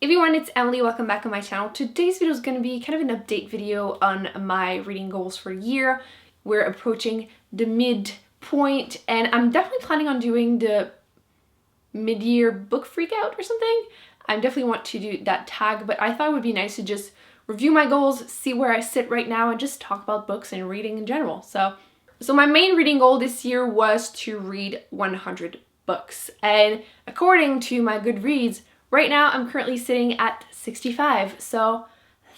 Everyone, it's Emily. Welcome back on my channel. Today's video is going to be kind of an update video on my reading goals for the year. We're approaching the midpoint and I'm definitely planning on doing the mid-year book freakout or something. I definitely want to do that tag, but I thought it would be nice to just review my goals, see where I sit right now, and just talk about books and reading in general. So my main reading goal this year was to read 100 books. And according to my Goodreads, right now I'm currently sitting at 65. So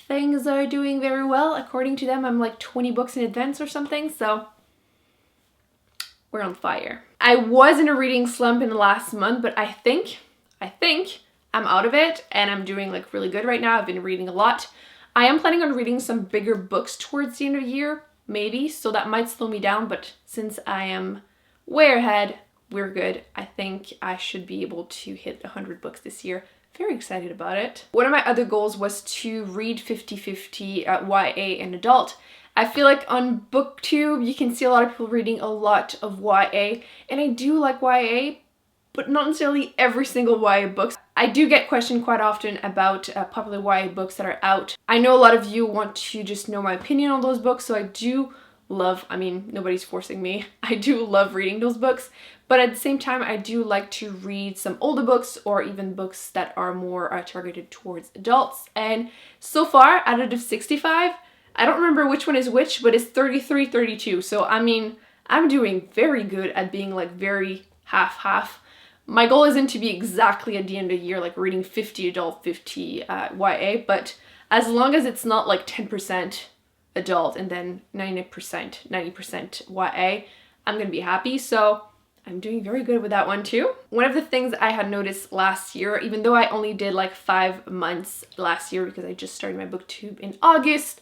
things are doing very well. According to them, I'm like 20 books in advance or something. So we're on fire. I was in a reading slump in the last month, but I think I'm out of it and I'm doing like really good right now. I've been reading a lot. I am planning on reading some bigger books towards the end of the year, maybe, so that might slow me down, but since I am way ahead, we're good. I think I should be able to hit 100 books this year. Very excited about it. One of my other goals was to read 50-50 YA and adult. I feel like on BookTube, you can see a lot of people reading a lot of YA, and I do like YA, but not necessarily every single YA book. I do get questioned quite often about popular YA books that are out. I know a lot of you want to just know my opinion on those books, so I do love, I mean, nobody's forcing me. I do love reading those books, but at the same time, I do like to read some older books or even books that are more targeted towards adults. And so far, out of 65, I don't remember which one is which, but it's 33-32. So, I mean, I'm doing very good at being like very half-half. My goal isn't to be exactly at the end of the year, like reading 50 adult, 50 YA, but as long as it's not like 10% adult and then 90% YA, I'm gonna be happy. So I'm doing very good with that one too. One of the things I had noticed last year, even though I only did like 5 months last year because I just started my BookTube in August,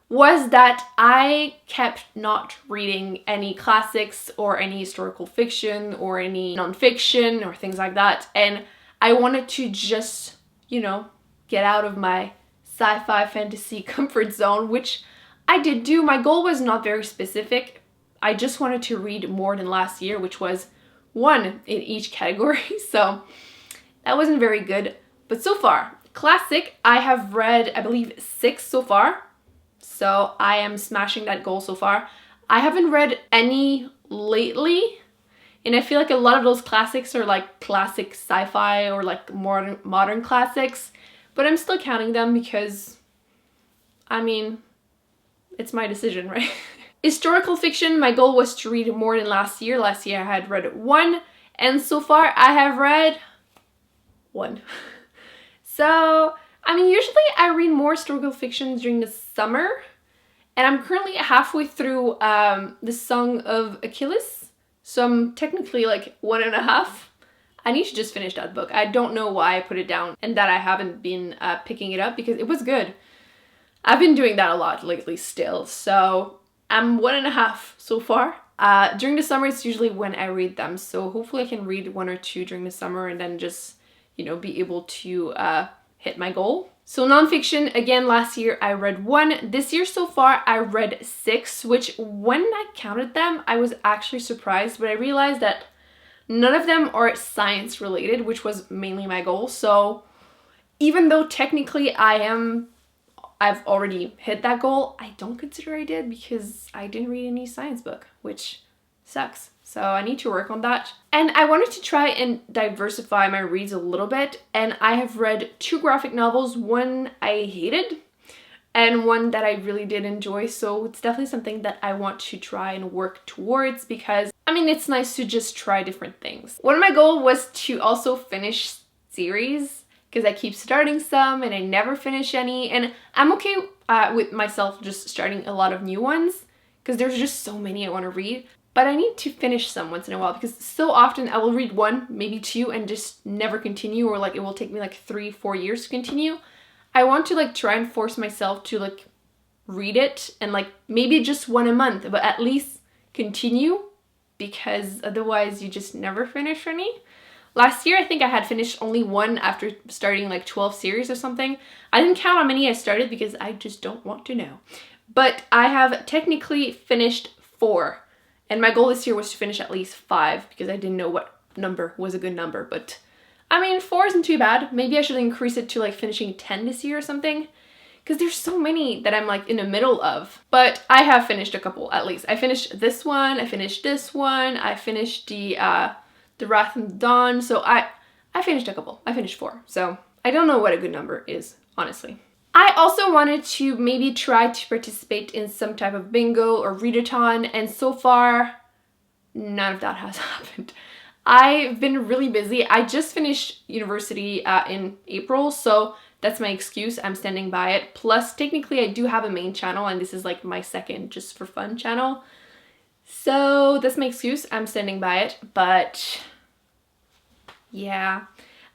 was that I kept not reading any classics or any historical fiction or any nonfiction or things like that. And I wanted to just, you know, get out of my sci-fi fantasy comfort zone, which I did do. My goal was not very specific. I just wanted to read more than last year, which was 1 in each category. So that wasn't very good. But so far, classic, I have read, I believe, 6 so far. So I am smashing that goal so far. I haven't read any lately, and I feel like a lot of those classics are like classic sci-fi or like modern classics, but I'm still counting them because, I mean, it's my decision, right? Historical fiction, my goal was to read more than last year. Last year I had read 1, and so far I have read 1. So, I mean, usually I read more historical fictions during the summer, and I'm currently halfway through The Song of Achilles, so I'm technically like 1.5. I need to just finish that book. I don't know why I put it down and that I haven't been picking it up because it was good. I've been doing that a lot lately still, so I'm 1.5 so far. During the summer, it's usually when I read them, so hopefully I can read 1 or 2 during the summer and then just, you know, be able to hit my goal. So nonfiction, again, last year I read 1. This year so far I read 6, which when I counted them, I was actually surprised, but I realized that none of them are science related, which was mainly my goal. So even though technically I've already hit that goal, I don't consider I did because I didn't read any science book, which sucks. So I need to work on that. And I wanted to try and diversify my reads a little bit, and I have read 2 graphic novels, one I hated and one that I really did enjoy. So it's definitely something that I want to try and work towards because, I mean, it's nice to just try different things. One of my goals was to also finish series because I keep starting some and I never finish any, and I'm okay with myself just starting a lot of new ones because there's just so many I want to read. But I need to finish some once in a while because so often I will read 1, maybe 2, and just never continue, or like it will take me like 3-4 years to continue. I want to like try and force myself to like read it and like maybe just 1 a month, but at least continue because otherwise you just never finish any. Last year I think I had finished only 1 after starting like 12 series or something. I didn't count how many I started because I just don't want to know. But I have technically finished 4. And my goal this year was to finish at least 5 because I didn't know what number was a good number, but I mean, 4 isn't too bad. Maybe I should increase it to like finishing 10 this year or something. Because there's so many that I'm like in the middle of. But I have finished a couple at least. I finished this one, I finished this one, I finished the Wrath and the Dawn. So I finished a couple. I finished 4. So I don't know what a good number is, honestly. I also wanted to maybe try to participate in some type of bingo or readathon, and so far, none of that has happened. I've been really busy. I just finished university in April, so that's my excuse. I'm standing by it. Plus, technically, I do have a main channel, and this is like my second just for fun channel. So that's my excuse. I'm standing by it, but yeah.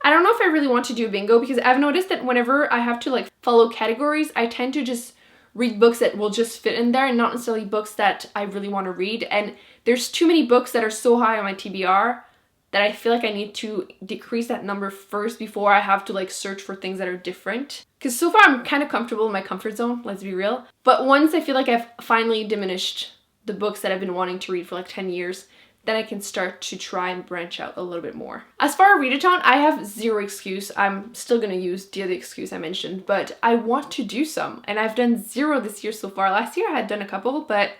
I don't know if I really want to do a bingo because I've noticed that whenever I have to like follow categories, I tend to just read books that will just fit in there and not necessarily books that I really want to read. And there's too many books that are so high on my TBR that I feel like I need to decrease that number first before I have to like search for things that are different. Because so far I'm kind of comfortable in my comfort zone, let's be real. But once I feel like I've finally diminished the books that I've been wanting to read for like 10 years, then I can start to try and branch out a little bit more. As far as readathon, I have zero excuse. I'm still gonna use the other excuse I mentioned, but I want to do some, and I've done 0 this year so far. Last year I had done a couple, but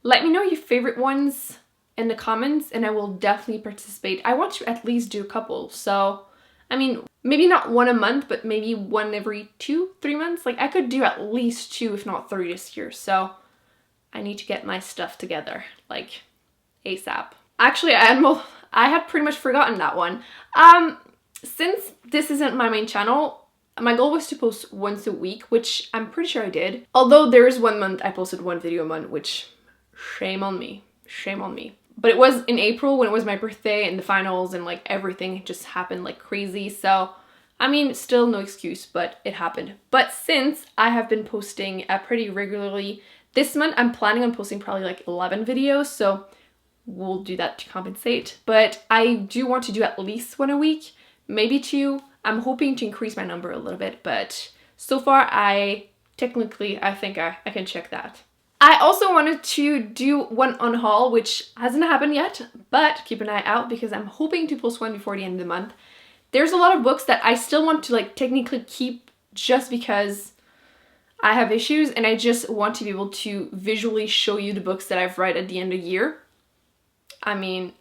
let me know your favorite ones in the comments and I will definitely participate. I want to at least do a couple, so I mean, maybe not 1 a month, but maybe 1 every 2-3 months. Like I could do at least 2, if not 3 this year, so I need to get my stuff together, like ASAP. Actually, I had pretty much forgotten that one. Since this isn't my main channel, my goal was to post once a week, which I'm pretty sure I did. Although there is 1 month I posted 1 video a month, which shame on me, shame on me. But it was in April when it was my birthday and the finals and like everything just happened like crazy. So, I mean, still no excuse, but it happened. But since I have been posting pretty regularly, this month I'm planning on posting probably like 11 videos. So we'll do that to compensate. But I do want to do at least 1 a week, maybe 2. I'm hoping to increase my number a little bit, but so far I think I can check that. I also wanted to do 1 on haul, which hasn't happened yet, but keep an eye out because I'm hoping to post 1 before the end of the month. There's a lot of books that I still want to like technically keep just because I have issues and I just want to be able to visually show you the books that I've read at the end of the year. I mean,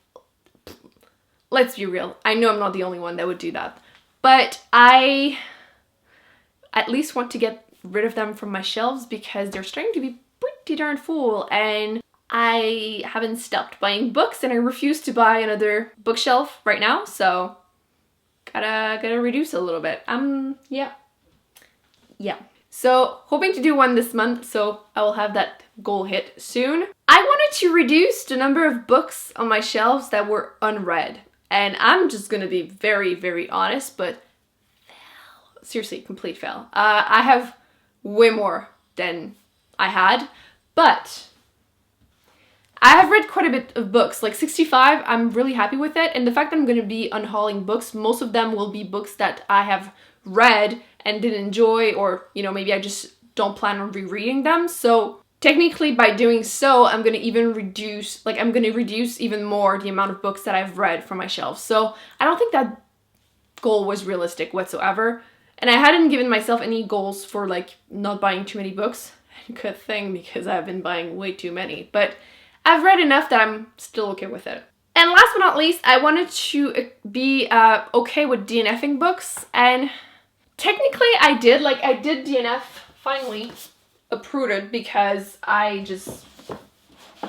let's be real. I know I'm not the only one that would do that, but I at least want to get rid of them from my shelves because they're starting to be pretty darn full and I haven't stopped buying books and I refuse to buy another bookshelf right now, so gotta reduce a little bit. Yeah. So hoping to do 1 this month, so I will have that goal hit soon. I wanted to reduce the number of books on my shelves that were unread. And I'm just gonna be very, very honest, but seriously, complete fail. I have way more than I had, but I have read quite a bit of books, like 65, I'm really happy with it. And the fact that I'm going to be unhauling books, most of them will be books that I have read and didn't enjoy, or, you know, maybe I just don't plan on rereading them. So technically by doing so, I'm going to reduce even more the amount of books that I've read from my shelves. So I don't think that goal was realistic whatsoever. And I hadn't given myself any goals for like not buying too many books. Good thing, because I've been buying way too many. But I've read enough that I'm still okay with it. And last but not least, I wanted to be okay with DNFing books. And technically I did DNF, finally approved it because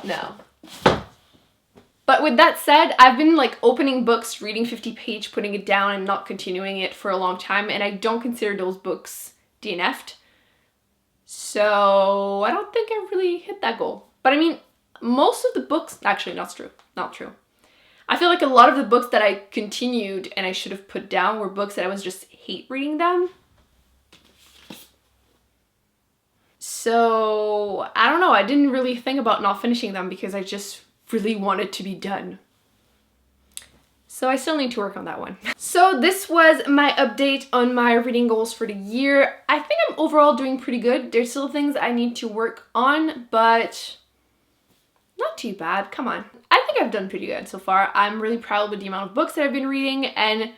no. But with that said, I've been like opening books, reading 50 page, putting it down and not continuing it for a long time. And I don't consider those books DNF'd. So I don't think I really hit that goal. But I mean, most of the books, actually not true. I feel like a lot of the books that I continued and I should have put down were books that I was just hate reading them. So I don't know, I didn't really think about not finishing them because I just really wanted to be done. So I still need to work on that one. So this was my update on my reading goals for the year. I think I'm overall doing pretty good. There's still things I need to work on, but not too bad. Come on. I think I've done pretty good so far. I'm really proud with the amount of books that I've been reading, and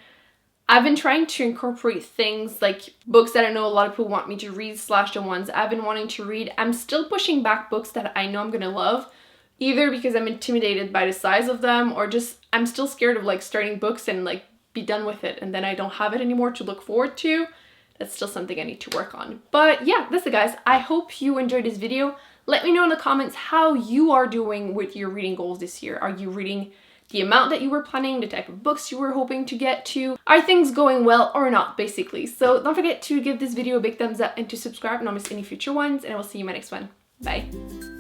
I've been trying to incorporate things like books that I know a lot of people want me to read / the ones I've been wanting to read. I'm still pushing back books that I know I'm gonna love, either because I'm intimidated by the size of them or just I'm still scared of like starting books and like be done with it and then I don't have it anymore to look forward to. That's still something I need to work on. But yeah, that's it guys. I hope you enjoyed this video. Let me know in the comments how you are doing with your reading goals this year. Are you reading the amount that you were planning, the type of books you were hoping to get to? Are things going well or not, basically? So don't forget to give this video a big thumbs up and to subscribe and not miss any future ones, and I will see you in my next one. Bye.